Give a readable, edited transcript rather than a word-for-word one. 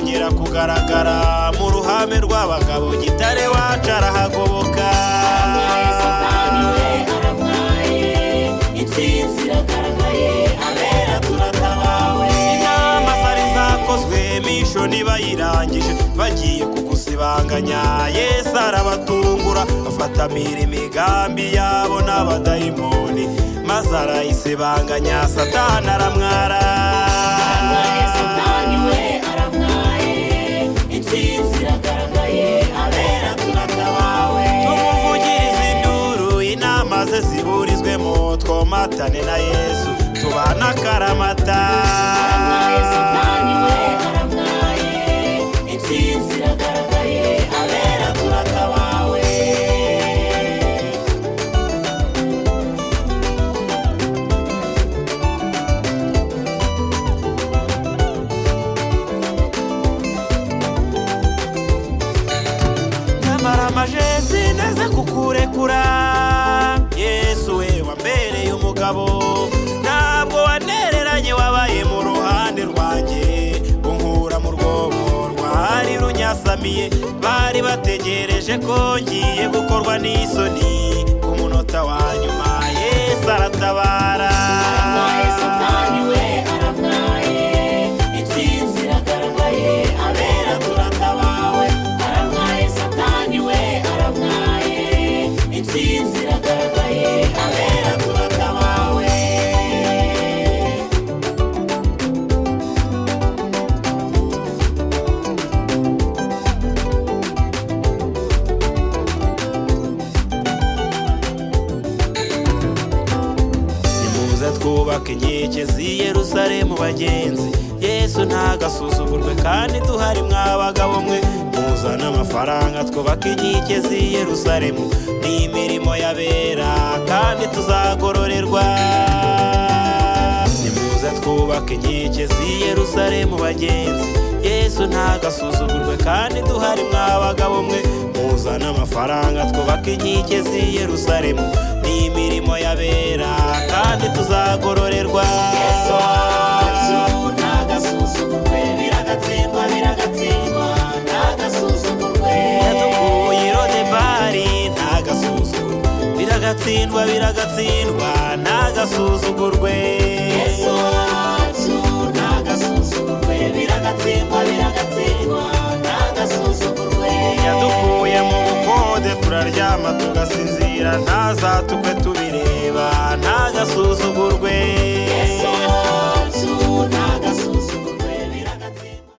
kongera kugaragara mu ruhame rw'abagabo Gitare wacu arahagoboka. Satani we aramwaye, intsinzi iragaragaye, abera turatabawe. Inama zari zakozwe mishoni bayirangije bagiye kugusibanganya, Yesu arabatungura afatamira imigambi yabo n'abadayimoni, maze arayisibanganya Satani aramwara. Satani we aramwaye, intsinzi iragaragaye, abera turatabawe. Tumuvugirize induru inama ze ziburizwemo, twomatane na Yesu tubana akaramata. Satani we aramwaye, intsinzi iragaragaye, abera turatabawe. Nyamara amajezi neza kukurekura, Yesu we wambereye umugabo, ntabwo wanereranye wabaye mu ruhande rwanjye, unkura mu rwobo rwari runyasamiye, bari bategereje ko ngiye gukorwa n'isoni, ku munota wa nyuma Yesu aratabara. Satani we aramwaye, intsinzi iragaragaye, abera turatabawe. Aramwaye Satani we aramwaye, intsinzi iragaragaye, abera turatabawe. Nimuze twubake inkike z'i Yerusalemu bagenzi, Yesu ntagasuzugurwe kandi duhari mw'abagabo mwe, muzana amafaranga twubake inkike z'i Yerusalemu, ni imirimo y'abera kandi tuzagororerwa. Nimuze twubake inkike z'i Yerusalemu bagenzi, Yesu ntagasuzugurwe kandi duhari mw'abagabo mwe, muzana amafaranga twubake inkike z'i Yerusalemu, ni imirimo y'abera kandi tuzagororerwa. Yesu wacu ntagasuzugurwe, biragatsindwa biragatsindwa, ntagasuzugurwe. Yadukuye i Lodebari ntagasuzugurwe, biragatsindwa biragatsindwa ntagasuzugurwe. Yesu wacu ntagasuzugurwe, biragatsindwa biragatsindwa, ntagasuzugurwe. Yadukuye mu bukode turaryama tugasinzira, ntazatukwe tubireba ntagasuzugurwe.